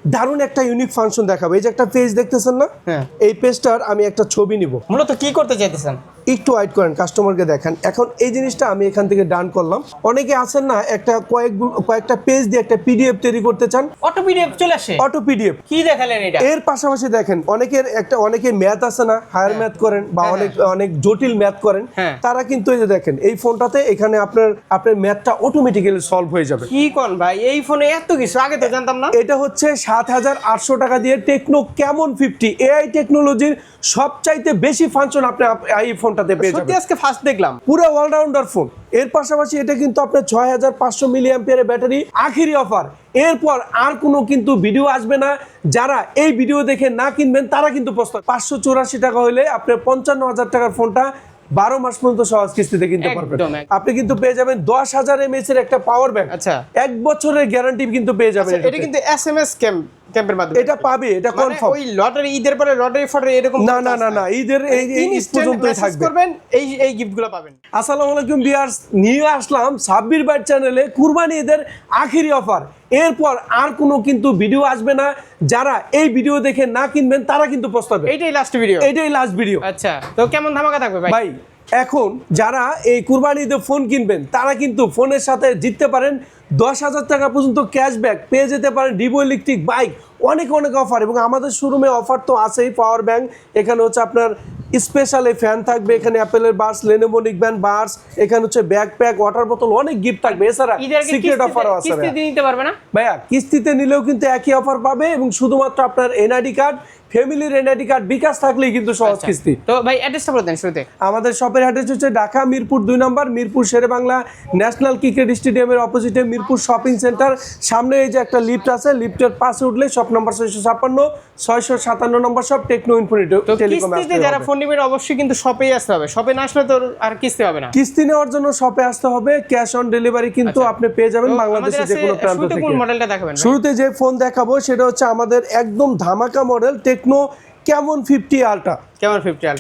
দারুণ একটা unique function দেখাবো। এই যে একটা পেজ দেখতেছেন না, হ্যাঁ। এই পেজটার আমি একটা ছবি নিব। মূলত কি করতে চাইতেছেন? একটু ওয়েট করেন, কাস্টমারকে দেখান। এখন এই জিনিসটা আমি এখান থেকে ডান করলাম। অনেকে আছেন না, একটা কয়েকটা পেজ দিয়ে একটা পিডিএফ তৈরি করতে চান, অটো পিডিএফ চলে আসে। Auto PDF. কি দেখালেন এটা? এর পাশাপাশি দেখেন অনেকে ম্যাথ আছে না, হায়ার ম্যাথ করেন বা অনেক জটিল ম্যাথ করেন, হ্যাঁ। তারা কিন্তু এই যে দেখেন এই ফোনটাতে এখানে আপনার ম্যাথটা অটোমেটিক্যালি সলভ হয়ে যাবে। কি কোন ভাই, এই ফোনে এত কিছু আগে তো জানতাম না। এটা হচ্ছে ৭,৮০০ টাকা দিয়ে টেকনো ক্যামন 50 এআই টেকনোলজির সবচাইতে বেশি ফাংশন আপনি এই ফোনটাতে পেয়ে সত্যি যাবেন। আজকে ফার্স্ট দেখলাম। পুরো অলরাউন্ডার ফোন। এর পাশাপাশি এটা কিন্তু আপনার ৬৫০০ মিলিঅ্যাম্পিয়ারের ব্যাটারি, আখেরি অফার। এরপর আর কোনো কিন্তু ভিডিও আসবে না। যারা এই ভিডিও দেখে না কিনবেন তারা কিন্তু পস্তাবে। ৫৮৪ টাকা হলে আপনার ৫৫,০০০ টাকার ফোনটা ১২ মাস পর্যন্ত সহজ কিস্তিতে কিনতে পারবেন। আপনি কিন্তু পেয়ে যাবেন ১০,০০০ mAh এর একটা পাওয়ার ব্যাংক। আচ্ছা। ১ বছরের গ্যারান্টি কিন্তু পেয়ে যাবেন। এটা কিন্তু এসএমএস ক্যাম্পের মাধ্যমে এটা পাবে, এটা মানে কনফার্ম। ওই লটারি ঈদের পরে লটারি ফটারি এরকম না, ঈদের এই পর্যন্তই থাকবে। করবেন, এই গিফটগুলো পাবেন। আসসালামু আলাইকুম ভিউয়ার্স, নিয়ে আসলাম সাব্বির ভাই চ্যানেলে কুরবানি ঈদের আখেরি অফার। এরপর আর কোনো কিন্তু ভিডিও আসবে না। যারা এই ভিডিও দেখে না কিনবেন তারা কিন্তু পস্তাবে। এইটাই লাস্ট ভিডিও। এটাই লাস্ট ভিডিও। আচ্ছা, তো কেমন ধামাকা থাকবে ভাই? ভাই এখন যারা এই কুরবানি ঈদে ফোন কিনবেন তারা কিন্তু ফোনের সাথে জিততে পারেন ১০,০০০ টাকা পর্যন্ত ক্যাশব্যাক পেয়ে যেতে পারেন, ডিভো ইলেকট্রিক বাইক, অনেক অফার। এবং আমাদের শোরুমে অফার তো আছেই, পাওয়ার ব্যাংক, এখানে হচ্ছে আপনার স্পেশাল এই ফ্যান থাকবে, এখানে অ্যাপেলের বাস, লেনোভো নিকব্যান্ড বাস, এখানে হচ্ছে ব্যাকপ্যাক, ওয়াটার বোতল, অনেক গিফট থাকবে। এছাড়া সিক্রেট অফারও আছে। কিস্তি নিতে পারবে না ভাইয়া, কিস্তিতে নিলেও কিন্তু একই অফার পাবে এবং শুধুমাত্র আপনার এনআইডি কার্ড, ফ্যামিলির এনআইডি কার্ড, বিকাশ থাকলেই কিন্তু সহজ কিস্তি। তো ভাই অ্যাড্রেসটা বলে দেন শুরুতে। আমাদের শপের অ্যাড্রেস হচ্ছে ঢাকা মিরপুর ২ নম্বর, মিরপুর শেরেবাংলা ন্যাশনাল ক্রিকেট স্টেডিয়ামের অপোজিটে মিরপুর শপিং সেন্টার। সামনে এই যে একটা লিফট আছে, লিফটের পাশে উঠলে শপ নম্বর ৬৫৬, ৬৫৭ নম্বর শপ, টেকনো ইনফিনিটি টেলিকম। কিস্তিতে যারা ফোন নেবেন অবশ্যই কিন্তু শপেই আসতে হবে। শপে না আসলে তো আর কিস্তি হবে না। কিস্তি নেওয়ার জন্য শপে আসতে হবে। ক্যাশ অন ডেলিভারি কিন্তু আপনি পেয়ে যাবেন বাংলাদেশের যে কোনো প্রান্ত থেকে। কোন মডেলটা দেখাবেন? শুরুতে যে ফোন দেখাবো সেটা হচ্ছে আমাদের একদম ধামাকা model techno Camon 50 ultra.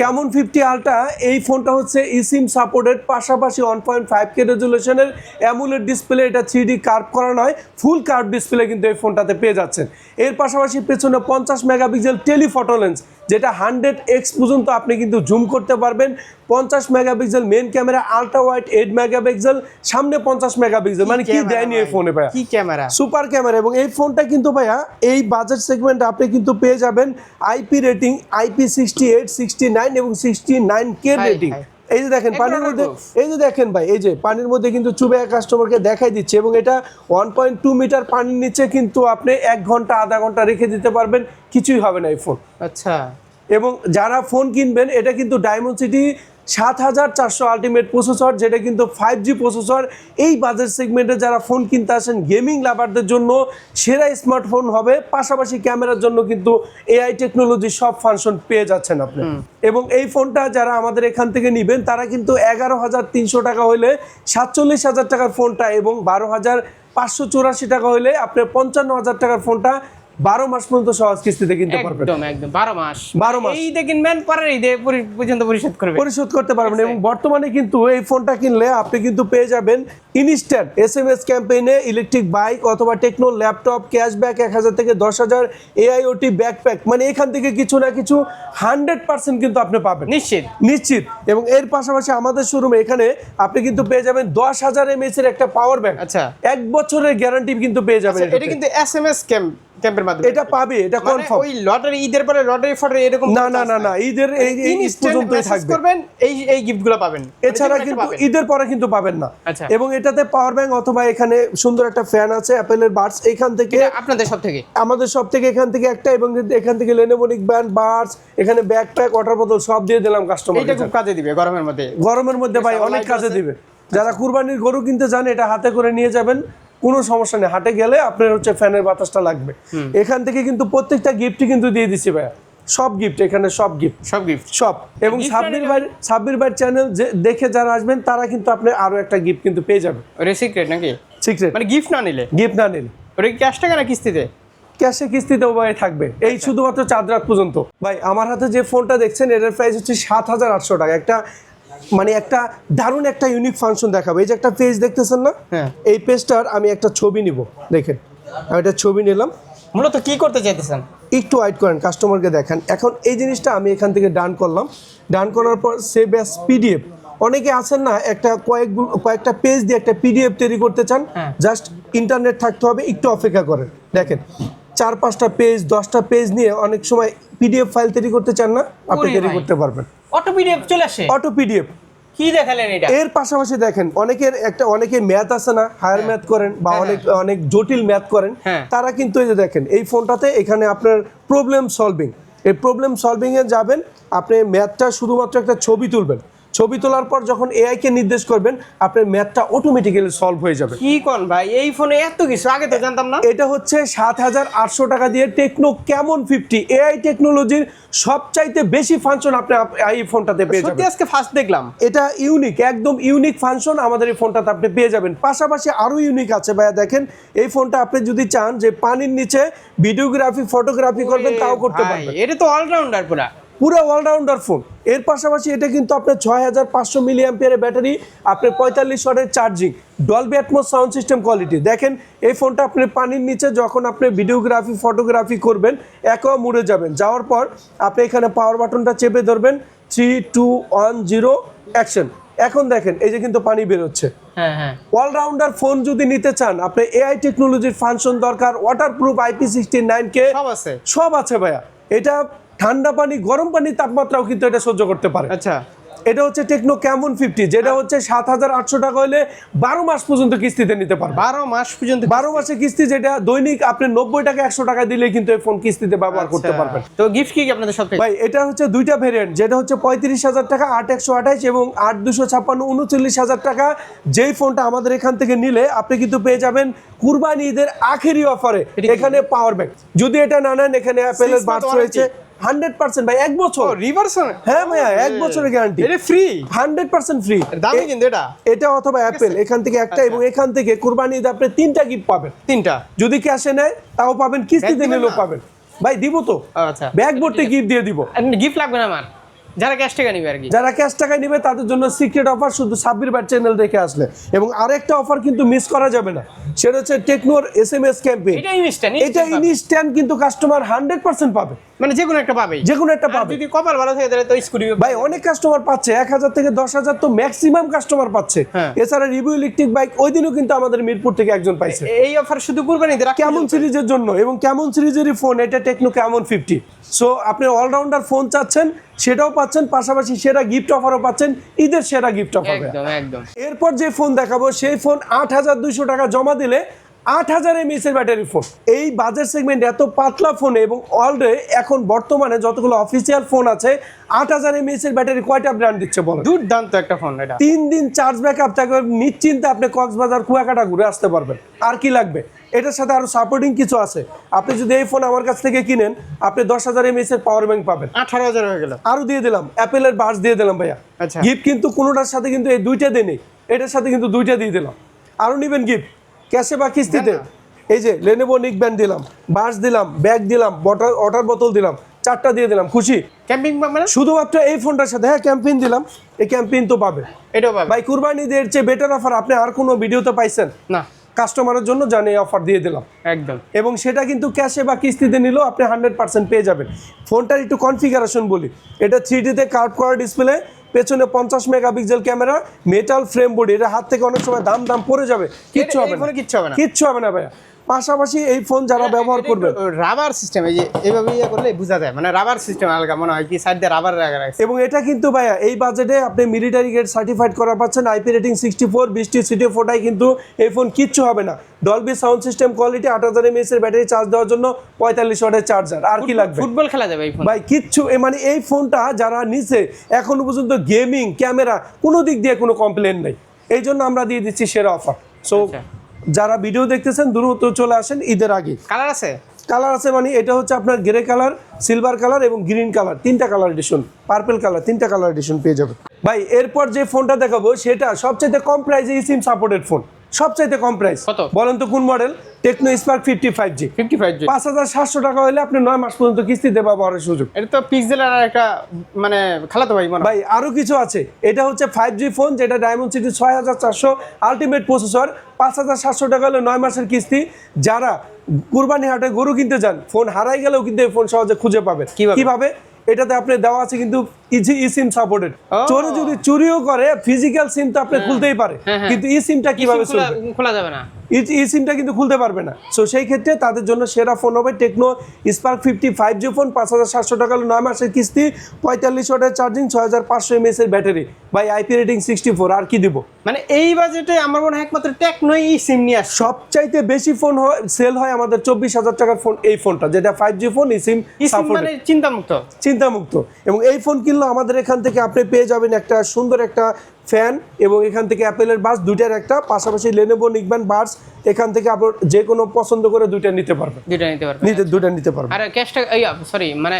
Camon 50 ultra এই ফোনটা হচ্ছে eSIM সাপোর্টেড, পাশাপাশি 1.5K রেজুলেশনের অ্যামোলেড ডিসপ্লে। এটা 3D কার্ভ করা নয়, ফুল কার্ভ ডিসপ্লে কিন্তু এই ফোনটাতে পেয়ে যাচ্ছেন। এর পাশাপাশি পেছনে 50 মেগাপিক্সেল টেলিফটো লেন্স, যেটা 100x পর্যন্ত আপনি কিন্তু জুম করতে পারবেন। 50 megapixel main camera, ultra wide 8 megapixel, সামনে 50 মেগাপিক্সেল। মানে কি দেয়নি এই ফোনে ভাইয়া? কি ক্যামেরা, সুপার ক্যামেরা। এবং এই ফোনটা কিন্তু ভাইয়া এই বাজেট সেগমেন্টে আপনি কিন্তু পেয়ে যাবেন IP রেটিং IP68, 69 এবং 69K রেটিং। এই যে দেখেন পানির মধ্যে, এই যে দেখেন ভাই, এই যে পানির মধ্যে কিন্তু চুবে কাস্টমারকে দেখাই দিচ্ছে। এবং এটা 1.2 মিটার পানির নিচে কিন্তু আপনি 1 ঘন্টা আধা ঘন্টা রেখে দিতে পারবেন, কিছুই হবে না এই ফোন। আচ্ছা। এবং যারা ফোন কিনবেন এটা কিন্তু ডায়মন্ডসিটি ৭৪০০ আলটিমেট প্রসেসর, যেটা কিন্তু 5G প্রসেসর। এই বাজেট সেগমেন্টে যারা ফোন কিনতে আসেন গেমিং লাভারদের জন্য সেরা স্মার্টফোন হবে। পাশাপাশি ক্যামেরার জন্য কিন্তু এআই টেকনোলজি সব ফাংশন পেয়ে যাচ্ছেন আপনি। এবং এই ফোনটা যারা আমাদের এখান থেকে নেবেন তারা কিন্তু ১১,৩০০ টাকা হলে ৪৭,০০০ টাকার ফোনটা, এবং ১২,৫৮৪ টাকা হলে আপনি ৫৫,০০০ টাকার ফোনটা ১২ মাস পর্যন্ত সহজ কিস্তিতে কিনতে পারবেন। একদম ১২ মাস। এই ঈদে কিনবেন, পরের ঈদে পর্যন্ত পরিশোধ করতে পারবেন। এবং বর্তমানে কিন্তু এই ফোনটা কিনলে আপনি কিন্তু পেয়ে যাবেন ইনস্ট্যান্ট SMS ক্যাম্পেইনে ইলেকট্রিক বাইক অথবা টেকনো ল্যাপটপ, ক্যাশব্যাক ১,০০০ থেকে ১০,০০০, AIoT ব্যাকপ্যাক। মানে এখান থেকে কিছু না কিছু 100% কিন্তু আপনি পাবেন, নিশ্চিত। এবং এর পাশাপাশি আমাদের শোরুমে এখানে আপনি কিন্তু পেয়ে যাবেন ১০,০০০ mAh এর একটা পাওয়ার ব্যাংক। আচ্ছা। ১ বছরের গ্যারান্টি কিন্তু পেয়ে যাবেন। এটা কিন্তু এসএমএস ক্যাম্পের মাধ্যমে এটা পাবে, এটা কনফার্ম। ওই লটারি ঈদের পরে লটারি ফটারি এরকম না, ঈদের এই পর্যন্তই থাকবে। করবেন, এই গিফটগুলো পাবেন। এছাড়া কিন্তু ঈদের পরে কিন্তু পাবেন না। আচ্ছা। এবং এটাতে পাওয়ার ব্যাংক অথবা এখানে সুন্দর একটা ফ্যান আছে, অ্যাপেলের বাডস। এখান থেকে আপনাদের সব থেকে, আমাদের সব থেকে এখান থেকে একটা, এবং এখান থেকে লেনোভো নিকব্যান্ড বাডস, এখানে ব্যাকপ্যাক, ওয়াটার বোতল সব দিয়ে দিলাম কাস্টমার। এটা খুব কাজে দিবে গরমের মধ্যে ভাই, অনেক কাজে দিবে। যারা কুরবানির গরু কিনতে যান এটা হাতে করে নিয়ে যাবেন, কোনো সমস্যা নেই। হাটে গেলে আপনার হচ্ছে ফ্যানের বাতাসটা লাগবে। এখান থেকে কিন্তু প্রত্যেকটা গিফটই কিন্তু দিয়ে দিচ্ছি ভাইয়া, সব গিফট এখানে, সব গিফট সব। এবং সাব্বির ভাই চ্যানেল দেখে যারা আসবেন তারা কিন্তু আপনি আরো একটা গিফট কিন্তু পেয়ে যাবেন। সিক্রেট নাকি? সিক্রেট মানে গিফট না নিলে ওটা ক্যাশ টাকা না কিস্তিতে? ক্যাশে কিস্তিতে উভয় থাকবে। এই শুধুমাত্র 4 রাত পর্যন্ত। ভাই আমার হাতে যে ফোনটা দেখছেন এটার প্রাইস হচ্ছে ৭,৮০০ টাকা। একটা দারুণ একটা ইউনিক ফাংশন দেখাবো। এই যে একটা পেজ দেখতেছেন না, এই পেজটার আমি একটা ছবি নিব। দেখেন আমি একটা ছবি নিলাম। মূলত কি করতে চাইতেছেন? একটু ওয়েট করেন, কাস্টমারকে দেখান। এখন এই জিনিসটা আমি এখান থেকে ডান করলাম, ডান করার পর সেভ অ্যাজ পিডিএফ। অনেকে আছেন না, একটা কয়েকটা পেজ দিয়ে একটা পিডিএফ তৈরি করতে চান, জাস্ট ইন্টারনেট থাকতে হবে, একটু অপেক্ষা করেন। দেখেন 4-5টা পেজ 10টা পেজ নিয়ে অনেক সময় পিডিএফ ফাইল তৈরি করতে চান না, আপনি তৈরি করতে পারবেন। অটো পিডিএফ চলে আসে, অটো পিডিএফ। কি দেখালেন এটা? এর পাশাপাশি দেখেন অনেকে ম্যাথ আছে না, হায়ার ম্যাথ করেন বা অনেক জটিল ম্যাথ করেন, তারা কিন্তু এই যে দেখেন এই ফোনটাতে এখানে আপনার প্রবলেম সলভিং, এই প্রবলেম সলভিং এ যাবেন, আপনি ম্যাথটা শুধুমাত্র একটা ছবি তুলবেন, ছবি তোলার পর যখন এআই কে নির্দেশ করবেন, আপনার ম্যাথটা অটোমেটিক্যালি সলভ হয়ে যাবে। কি কোন ভাই, এই ফোনে এত কিছু, আগে তো জানতাম না। এটা হচ্ছে 7,800 টাকা দিয়ে টেকনো ক্যামন 50 এআই টেকনোলজির সবচাইতে বেশি ফাংশন আপনি এই ফোনটাতে পেয়ে যাবেন। সত্যি আজকে ফার্স্ট দেখলাম, এটা ইউনিক, একদম ইউনিক ফাংশন আমাদের এই ফোনটাতে আপনি পেয়ে যাবেন। পাশাপাশি আরো ইউনিক আছে ভাইয়া, দেখেন এই ফোনটা আপনি যদি চান যে পানির নিচে ভিডিওগ্রাফি ফটোগ্রাফি করবেন, তাও করতে পারবেন। এটা তো অলরাউন্ডার পুরো অলরাউন্ডার ফোন। এর পাশাপাশি এটা কিন্তু আপনার 6500 মিলি অ্যাম্পিয়ারের ব্যাটারি, আপনার 45 ওয়াটের charging, Dolby atoms sound system quality. দেখেন এই ফোনটা আপনি পানির নিচে যখন আপনি ভিডিওগ্রাফি ফটোগ্রাফি করবেন, একও মুড়ে যাবেন, যাওয়ার পর আপনি এখানে পাওয়ার বাটনটা চেপে ধরবেন, 3 2 1 0 অ্যাকশন। এখন দেখেন এই যে কিন্তু পানি বের হচ্ছে। অলরাউন্ডার ফোন যদি নিতে চান, আপনি এআই টেকনোলজির ফাংশন দরকার, ওয়াটারপ্রুফ IP69K সব আছে ভাইয়া। এটা ঠান্ডা পানি গরম পানির তাপমাত্রাও কিন্তু এটা সহ্য করতে পারে। আচ্ছা, এটা হচ্ছে টেকনো ক্যামন 50, যেটা হচ্ছে 7,800 টাকা হলে 12 মাস পর্যন্ত কিস্তিতে নিতে পারবেন। 12 মাস পর্যন্ত, 12 মাসের কিস্তি, যেটা দৈনিক আপনি 90 টাকা 100 টাকা দিলে কিন্তু এই ফোন কিস্তিতে ব্যবহার করতে পারবেন। তো গিফট কি আপনাদের সাথে? ভাই এটা হচ্ছে দুইটা ভেরিয়েন্ট, যেটা হচ্ছে 35,000 টাকা 8128 এবং 8256 39,000 টাকা। যেই ফোনটা আমাদের এখান থেকে নিলে আপনি কিন্তু পেয়ে যাবেন কুরবানি ঈদের আখেরি অফারে এখানে পাওয়ার ব্যাংক। যদি এটা না নেন, এখানে অ্যাপেলের বাডস রয়েছে 100% ভাই, 1 বছর রিভার্স। হ্যাঁ ভাইয়া, 1 বছরের গ্যারান্টি, এটা ফ্রি, 100% ফ্রি। দামি কিন্তু এটা অথবা অ্যাপেল এখান থেকে একটা, এবং এখান থেকে কুরবানি ঈদে আপনি 3টা গিফট পাবেন। 3টা যদি ক্যাশে নেয় তাও পাবেন, কিস্তিতে নিলেও পাবেন। ভাই দিব তো, আচ্ছা ব্যাগ ভর্তি গিফট দিয়ে দিব। গিফট লাগবে না আমার, যারা ক্যাশ টাকা নিবে আর কি, যারা ক্যাশ টাকা নিবে তাদের জন্য সিক্রেট অফার, শুধু সাব্বির ভাই চ্যানেল দেখে আসলে। এবং আরেকটা অফার কিন্তু মিস করা যাবে না, সেটা হচ্ছে টেকনোর SMS ক্যাম্পেইন। এটা ইনস্ট্যান্ট কিন্তু কাস্টমার 100% পাবে, মানে যে কোনো একটা পাবে, যে কোনো একটা পাবে। যদি কপাল ভালো থাকে তাহলে তো স্কুটি ভাই অনেক কাস্টমার পাচ্ছে, 1000 থেকে 10,000 তো ম্যাক্সিমাম কাস্টমার পাচ্ছে। এছাড়া রিভিউ ইলেকট্রিক বাইক ওই দিনও কিন্তু আমাদের মিরপুর থেকে একজন পাইছে। এই অফার শুধু কুরবানিতে রাখা, কেমন সিরিজের জন্য, এবং কেমন সিরিজেরই ফোন এটা, টেকনো কেমন 50। সো আপনি অলরাউন্ডার ফোন চাচ্ছেন, সেটাও পাচ্ছেন, পাশাপাশি সেরা গিফট অফারও পাচ্ছেন, ঈদের সেরা গিফট অফার। একদম একদম। এরপর যে ফোন দেখাবো সেই ফোন 8,200 টাকা জমা দিলে 8,000 mAh এর ব্যাটারি ফোন। এই বাজেট সেগমেন্ট এত পাতলা ফোনে, এবং অলরেডি এখন বর্তমানে যতগুলো অফিসিয়াল ফোন আছে 8,000 mAh এর ব্যাটারি কয়টা ব্র্যান্ড দিচ্ছে বলো? দুর্দান্ত একটা ফোন এটা। 3 দিন চার্জ ব্যাকআপ থাকবে, নিশ্চিন্তে আপনি কক্সবাজার কুয়াকাটা ঘুরে আসতে পারবেন। আর কি লাগবে? এটার সাথে আরো সাপোর্টিং কিছু আছে। আপনি যদি এই ফোন আমার কাছ থেকে কিনেন, আপনি 10,000 mAh এর পাওয়ার ব্যাংক পাবেন। 18,000 হয়ে গেল। আরো দিয়ে দিলাম, অ্যাপেলের বাডস দিয়ে দিলাম ভাইয়া। আচ্ছা, গিফট কিন্তু কোনোটার সাথে কিন্তু এই দুইটা দিই নেই, এটার সাথে কিন্তু দুইটা দিয়ে দিলাম। আরো নিবেন গিফট, ক্যাশে বা কিস্তিতে? এই যে লেনোভো নিক ব্যান্ড দিলাম, বাস দিলাম, ব্যাগ দিলাম, ওয়াটার বোতল দিলাম, 4টা দিয়ে দিলাম। খুশি? ক্যাম্পিং মানে শুধুমাত্র এই ফোনটার সাথে। হ্যাঁ, ক্যাম্পেইন দিলাম, এই ক্যাম্পেইন তো পাবে, এটাও পাবে ভাই। কুরবানি ঈদের চেয়ে বেটার অফার আপনি আর কোনো ভিডিওতে পাইছেন না? কাস্টমারের জন্য জানিয়ে অফার দিয়ে দিলাম একদম। এবং সেটা কিন্তু ক্যাশে বা কিস্তিতে নিলেও আপনি 100% পেয়ে যাবেন। ফোনটার একটু কনফিগারেশন বলি, এটা 3Dতে কার্ভ করা ডিসপ্লে, পেছনে 50 megapixel camera, metal frame body. এটা হাত থেকে অনেক সময় দাম পড়ে যাবে, কিচ্ছু হবে না, কিচ্ছু হবে না ভাইয়া। পাশাপাশি এই ফোন যারা ব্যবহার করবেন, রাবার সিস্টেম, এই যে এইভাবে করলে বোঝা যায়, মানে রাবার সিস্টেম আলগা মনে হয় কি, সাইড দিয়ে রাবার লাগা আছে। এবং এটা কিন্তু ভাইয়া এই বাজেটে আপনি মিলিটারি গ্রেড সার্টিফাইড করা পাচ্ছেন, IP রেটিং 64, 20টি সিটি ফোটাই কিন্তু এই ফোন কিচ্ছু হবে না। Dolby sound system quality, 8,000 mAh এর ব্যাটারি, চার্জ দেওয়ার জন্য 45 ওয়াটের চার্জার। আর কি লাগবে? ফুটবল খেলা যাবে এই ফোন ভাই, কিচ্ছু মানে এই ফোনটা যারা নিছে এখনো পর্যন্ত গেমিং, ক্যামেরা কোনো দিক দিয়ে কোনো কমপ্লেন নেই। এই জন্য আমরা দিয়ে দিচ্ছি সেরা অফার। সো যারা ভিডিও দেখতেছেন দ্রুত চলে আসেন ঈদের আগে। কালার আছে মানে এটা হচ্ছে আপনার গ্রে কালার, সিলভার কালার এবং গ্রিন কালার, 3টা কালার এডিশন, পার্পল কালার, 3টা কালার এডিশন পেয়ে যাবেন। ভাই এরপর যে ফোনটা দেখাবো সেটা সবচেয়ে কম প্রাইসে সিম সাপোর্টেড ফোন, সবচাইতে কম প্রাইস। বলেন তো কোন মডেল? টেকনো স্পার্ক 55G 5700 টাকা হলে আপনি 9 মাস পর্যন্ত কিস্তিতে ব্যবহারের সুযোগ। এটা তো পিক্সেলের একটা মানে খালাতো ভাই মনে হয়। ভাই আরো কিছু আছে, এটা হচ্ছে 5G ফোন, যেটা ডায়মন্ড সিটি 6400 আলটিমেট প্রসেসর, 5700 টাকা হলে 9 মাসের কিস্তি। যারা কুরবানি হাটে গরু কিনতে যান, ফোন হারাই গেলেও কিন্তু এই ফোন সহজে খুঁজে পাবেন। কিভাবে? এটাতে আপনি দেওয়া আছে কিন্তু ই সিম সাপোর্টেড। চোর যদি চুরিও করে ফিজিক্যাল সিম তো আপনি খুলতেই পারে, কিন্তু ই সিমটা কিভাবে খোলা যাবে না, ই সিমটা কিন্তু খুলতে পারবে না। সো সেই ক্ষেত্রে তাদের জন্য সেরা ফোন হবে টেকনো স্পার্ক 55G ফোন, 5700 টাকা হলে 9 মাসের কিস্তি, 45 ওয়াটের চার্জিং, 6500 mAh এর ব্যাটারি। ভাই IP রেটিং 64, আর কি দিব? মানে এই বাজেটে আমার মনে হয় একমাত্র টেকনো ই সিম নিয়ে আসে। সবচাইতে বেশি ফোন সেল হয় আমাদের 24000 টাকার ফোন, এই ফোনটা যেটা 5G ফোন, ই সিম সাপোর্টেড, মানে চিন্তামুক্ত। এবং এই ফোন কিনলে আমাদের এখান থেকে আপনি পেয়ে যাবেন একটা সুন্দর একটা ফ্যান, এবং এখান থেকে অ্যাপেলের বাস দুইটার একটা, পাশাপাশি লেনোভো নিকবেন বাস। এখান থেকে আপনি যে কোনো পছন্দ করে দুইটা নিতে পারবেন, দুইটা নিতে পারবেন। আর ক্যাশটা সরি মানে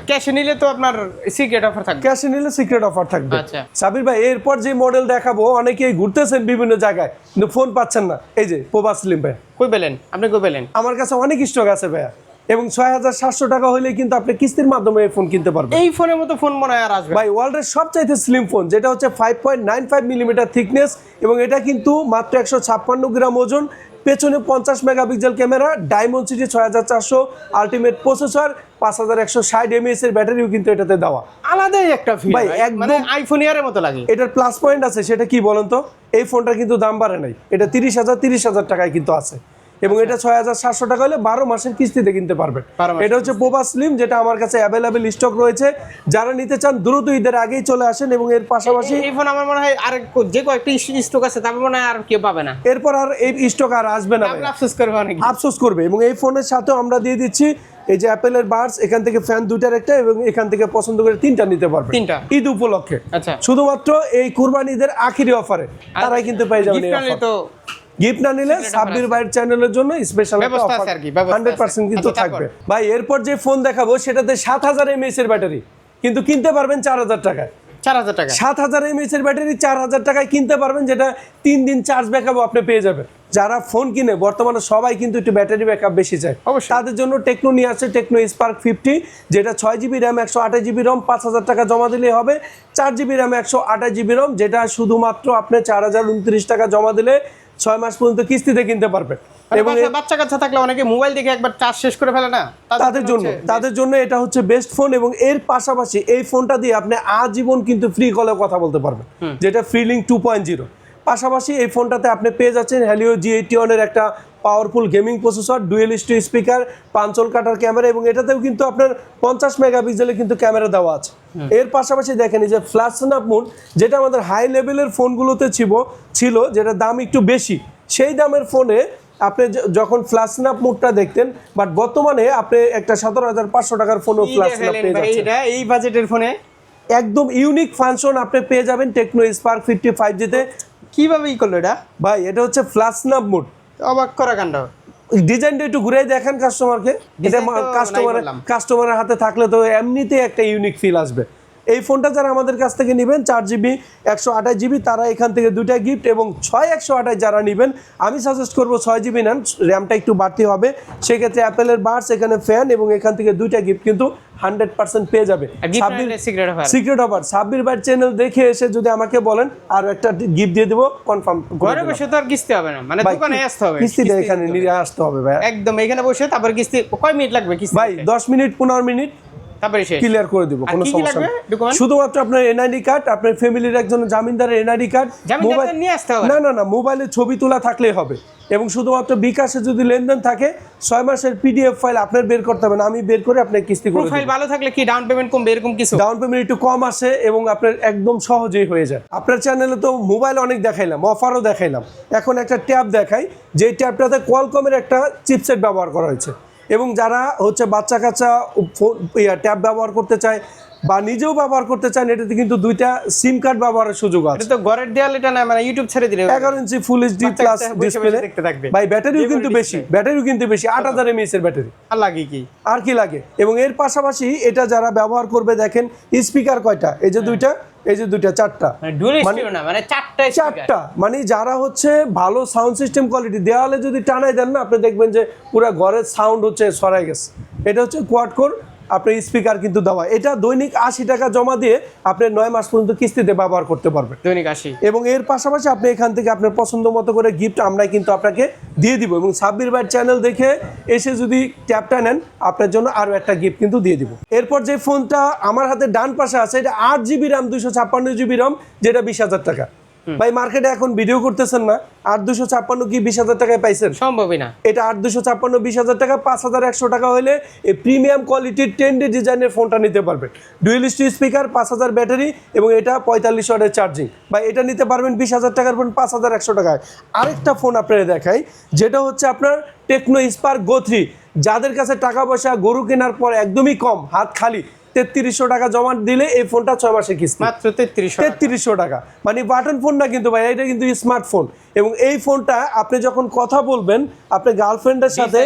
ক্যাশে নিলে তো আপনার সিক্রেট অফার থাকবে, ক্যাশে নিলে সিক্রেট অফার থাকবে। আচ্ছা সাবির ভাই, এরপর যে মডেল দেখাবো, অনেকেই ঘুরতেছেন বিভিন্ন জায়গায় কিন্তু ফোন পাচ্ছেন না। এই যে পোবা স্লিম ভাই, কই পেলেন আপনি? কই পেলেন? আমার কাছে অনেক স্টক আছে ভাইয়া, এবং 6700 টাকা হলে কিন্তু আপনি কিস্তির মাধ্যমে এই ফোন কিনতে পারবেন। এই ফোনের মতো ফোন মনে হয় আর আসবে ভাই ওয়ার্ল্ডের সবচাইতে স্লিম ফোন, যেটা হচ্ছে 5.95 মিলিমিটার থিকনেস, এবং এটা কিন্তু মাত্র 156 গ্রাম ওজন, পেছনে 50 megapixel camera, diamond city 6400 ultimate processor, 5160 mAh এর ব্যাটারিও কিন্তু এটাতে দেওয়া। আলাদাই একটা ফিল ভাই, ভাই, একদম মানে আইফোন ইয়ারের মতো লাগে। এটার প্লাস পয়েন্ট আছে, সেটা কি বলেন তো? এই ফোনটা কিন্তু দাম বাড়ে নাই, এটা 30,000 টাকায় কিন্তু আছে, এবং এটা 6700 টাকা হলে 12 মাসের কিস্তিতে কিনতে পারবেন। এটা হচ্ছে পোবা স্লিম, যেটা আমার কাছে অ্যাভেলেবেল স্টক রয়েছে। যারা নিতে চান দ্রুত ঈদের আগেই চলে আসেন, এবং এর পাশাপাশি এই ফোন আমার মনে হয় আর যে কয়েকটা স্টক আছে তারপর মনে হয় আর কেউ পাবে না, এরপর আর এই স্টক আর আসবে না, আফসোস করবে অনেক, আফসোস করবে। এবং এই ফোনের সাথেও আমরা দিয়ে দিচ্ছি এই যে অ্যাপেলের বাডস, এখান থেকে ফ্যান দুইটার একটা, এবং এখান থেকে পছন্দ করে তিনটা নিতে পারবেন ঈদ উপলক্ষে। আচ্ছা, শুধুমাত্র এই কুরবানি ঈদের আখেরি অফারে তারাই কিন্তু পেয়ে যাবেন। গিফট না নিলে সাব্বির ভাইয়ের চ্যানেলের জন্য স্পেশাল ব্যবস্থা আছে আর কি, 100% কিন্তু থাকবে। ভাই এরপর যে ফোন দেখাবো সেটাতে 7000 mAh এর ব্যাটারি, কিন্তু কিনতে পারবেন 4000 টাকায়। 7000 mAh এর ব্যাটারি 4000 টাকায় কিনতে পারবেন, যেটা 3 দিন চার্জ ব্যাকআপ আপনি পেয়ে যাবেন। যারা ফোন কিনে বর্তমানে সবাই কিন্তু একটু ব্যাটারি ব্যাকআপ বেশি চায়, তাদের জন্য টেকনো নিয়ে আসছে টেকনো স্পার্ক 50, যেটা 6GB র্যাম 128GB রম, 5000 টাকা জমা দিলেই হবে। 4GB র্যাম 128GB রম, যেটা শুধুমাত্র আপনি 4029 টাকা জমা দিলে 6 মাস পর্যন্ত কিস্তিতে কিনতে পারবেন। এবং বাচ্চা কাচ্চা থাকলে অনেকে মোবাইল দেখে একবার চার্জ শেষ করে ফেলে না, তাদের জন্য এটা হচ্ছে বেস্ট ফোন। এবং এর পাশাপাশি এই ফোনটা দিয়ে আপনি আজীবন কিন্তু ফ্রি কলে কথা বলতে পারবেন, যেটা ফ্রিলিংক 2.0। পাশাপাশি এই ফোনটাতে আপনি পেয়ে যাচ্ছেন হ্যালিও G81 এর একটা powerful gaming processor, dual speaker, punch hole cutter camera, এবং এটাতেও কিন্তু আপনার 50 মেগাপিক্সেলের কিন্তু ক্যামেরা দেওয়া আছে। এর পাশাপাশি দেখেন এই যে ফ্ল্যাশ স্ন্যাপ মোড, যেটা আমাদের হাই লেভেলের ফোনগুলোতে ছিল, যেটা দাম একটু বেশি, সেই দামের ফোনে আপনি যখন ফ্ল্যাশ স্ন্যাপ মোডটা দেখতেন, বাট বর্তমানে আপনি একটা 17500 টাকার ফোনও ফ্ল্যাশ স্ন্যাপ পেয়ে যাচ্ছেন। এই বাজেটের ফোনে একদম ইউনিক ফাংশন আপনি পেয়ে যাবেন টেকনো স্পার্ক 55G তে। কিভাবে করলো এটা? ভাই এটা হচ্ছে ফ্ল্যাশ স্ন্যাপ মোড, অবাক করা কাণ্ড। ডিজাইনটা একটু ঘুরে দেখেন কাস্টমারকে, এটা কাস্টমারের হাতে থাকলে তো এমনিতেই একটা ইউনিক ফিল আসবে। এই ফোনটা যারা আমাদের কাছ থেকে নেবেন 4GB 128GB, তারা এখান থেকে দুইটা গিফট, এবং 6128 যারা নেবেন আমি সাজেস্ট করবো 6GB নেন, র্যামটা একটু বাড়তি হবে। সেক্ষেত্রে অ্যাপেলের বাডস, এখানে ফ্যান, এবং এখান থেকে দুইটা গিফট কিন্তু 100% পেয়ে যাবে। সিক্রেট অফার সাব্বির ভাই চ্যানেল দেখে এসে যদি আমাকে বলেন আর একটা গিফট দিয়ে দেবো, কনফার্ম। ঘরে বসে তো আর কিস্তি হবে না, মানে দোকানে আসতে হবে, কিস্তিটা এখানে নিয়ে আসতে হবে ভাই, একদম এখানে বসে। তারপর কিস্তি কয় মিনিট লাগবে কিস্তি? ভাই 10 মিনিট 15 মিনিট ক্লিয়ার করে দিব, কোনো সমস্যা নেই। শুধুমাত্র আপনার এনআইডি কার্ড, আপনার ফ্যামিলির একজন জামিনদারের এনআইডি কার্ড, মোবাইল নিয়ে আসতে হবে না, মোবাইলে ছবি তোলা থাকলেই হবে। এবং শুধুমাত্র বিকাশে যদি লেনদেন থাকে 6 মাসের পিডিএফ ফাইল আপনার বের করতে হবে না, আমি বের করে আপনাকে কিস্তি করে দেব। প্রোফাইল ভালো থাকলে কি ডাউন পেমেন্ট কমবে এরকম কিছু? ডাউন পেমেন্ট একটু কম আসে, এবং আপনার একদম সহজেই হয়ে যায়। আপনার চ্যানেলে তো মোবাইল অনেক দেখাইলাম, অফারও দেখাইলাম, এখন একটা ট্যাব দেখাই, যে ট্যাবটাতে কোয়ালকমের একটা চিপসেট ব্যবহার করা হয়েছে। এবং যারা হচ্ছে বাচ্চা কাচ্চা ট্যাব ব্যবহার করতে চায় বা নিজেও ব্যবহার করতে চান, এটাতে কিন্তু দুইটা সিম কার্ড ব্যবহারের সুযোগ আছে। এটা তো ঘরের দেয়াল, এটা না মানে ইউটিউব ছেড়ে দিলে 11 ইঞ্চি ফুল এইচডি প্লাস ডিসপ্লে দেখতে থাকবে। ভাই ব্যাটারিও কিন্তু বেশি 8000 mAh এর ব্যাটারি। আর কি লাগে? এবং এর পাশাপাশি এটা যারা ব্যবহার করবে, দেখেন স্পিকার কয়টা, এই যে দুইটা এই যে দুইটা, চারটা, ডুয়াল স্টিরিও না, মানে চারটা, মানে যারা হচ্ছে ভালো সাউন্ড সিস্টেম কোয়ালিটি, দেওয়ালে যদি টানাই দেন না আপনি দেখবেন যে পুরো ঘরের সাউন্ড হচ্ছে ছড়াই গেছে। এটা হচ্ছে কোয়াড কোর আপনার স্পিকার কিন্তু দেওয়া। এটা দৈনিক 80 টাকা জমা দিয়ে আপনি 9 মাস পর্যন্ত কিস্তিতে ব্যবহার করতে পারবেন, দৈনিক 80। এবং এর পাশাপাশি আপনি এখান থেকে আপনার পছন্দ মতো করে গিফট আমরা কিন্তু আপনাকে দিয়ে দিব, এবং সাব্বির ভাইয়ের চ্যানেল দেখে এসে যদি ট্যাবটা নেন আপনার জন্য আরও একটা গিফট কিন্তু দিয়ে দিব। এরপর যে ফোনটা আমার হাতে ডান পাশে আছে, এটা 8GB RAM 256GB RAM, যেটা 20,000 টাকা। ভাই মার্কেটে এখন ভিডিও করতেছেন না, 8 256 কি 20,000 টাকায় পাইছেন? সম্ভবই না। এটা 8 256 20,000 টাকা, 5,100 টাকা হলে এই প্রিমিয়াম কোয়ালিটির 10D ডিজাইনের ফোনটা নিতে পারবেন। ডুয়েল স্পিকার, 5,000 ব্যাটারি, এবং এটা 45 ওয়াটের চার্জিং। ভাই এটা নিতে পারবেন 20,000 টাকার ফোন 5,100 টাকায়। আরেকটা ফোন আপনারা দেখাই, যেটা হচ্ছে আপনার টেকনো স্পার্ক গো 3। যাদের কাছে টাকা পয়সা গরু কেনার পর একদমই কম, হাত খালি, 3300 টাকা জমা দিলে এই ফোনটা 6 মাসে কিস্তি, মাত্র 3300 টাকা। মানে বাটন ফোন না কিন্তু ভাই, এটা কিন্তু স্মার্টফোন। এবং এই ফোনটা আপনি যখন কথা বলবেন আপনার গার্লফ্রেন্ডের সাথে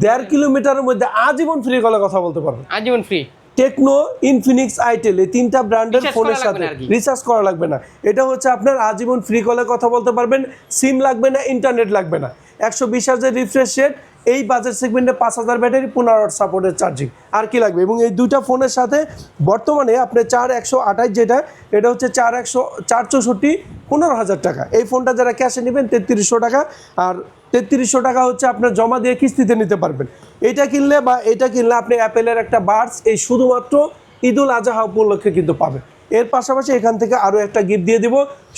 1.5 কিলোমিটারের মধ্যে আজীবন ফ্রি কলে কথা বলতে পারবেন, আজীবন ফ্রি। টেকনো, ইনফিনিক্স, আইটেল, এই তিনটা ব্র্যান্ডের ফোনের সাথে রিচার্জ করা লাগবে না। এটা হচ্ছে আপনার আজীবন ফ্রি কলে কথা বলতে পারবেন, সিম লাগবে না, ইন্টারনেট লাগবে না। 120 হার্জের রিফ্রেশ রেট, এই বাজেট সেগমেন্টে 5,000 ব্যাটারি, 15 ওয়াট সাপোর্টের চার্জিং। আর কি লাগবে? এবং এই দুইটা ফোনের সাথে বর্তমানে আপনার 4128, যেটা এটা হচ্ছে 464 15,000 টাকা। এই ফোনটা যারা ক্যাশে নেবেন 3300 টাকা, আর 3300 টাকা হচ্ছে আপনার জমা দিয়ে কিস্তিতে নিতে পারবেন। এটা কিনলে বা এটা কিনলে আপনি অ্যাপেলের একটা বাডস এই শুধুমাত্র ঈদুল আজহা উপলক্ষে কিন্তু পাবেন। এর পাশাপাশি এখান থেকে আরও একটা গিফট দিয়ে দিব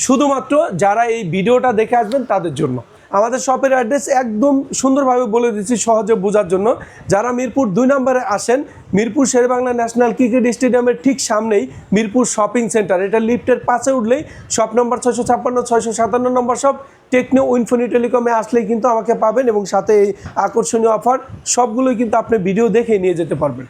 শুধুমাত্র যারা এই ভিডিওটা দেখে আসবেন তাদের জন্য। আমাদের শপের অ্যাড্রেস একদম সুন্দরভাবে বলে দিচ্ছি সহজে বোঝার জন্য। যারা মিরপুর 2 নম্বরে আসেন, মিরপুর শেরেবাংলা ন্যাশনাল ক্রিকেট স্টেডিয়ামের ঠিক সামনেই মিরপুর শপিং সেন্টার, এটা লিফটের পাশে উঠলেই শপ নম্বর 656 657 নম্বর শপ। টেকনো ইনফিনিটি টেলিকমে আসলেই কিন্তু আমাকে পাবেন, এবং সাথে এই আকর্ষণীয় অফার সবগুলোই কিন্তু আপনি ভিডিও দেখে নিয়ে যেতে পারবেন।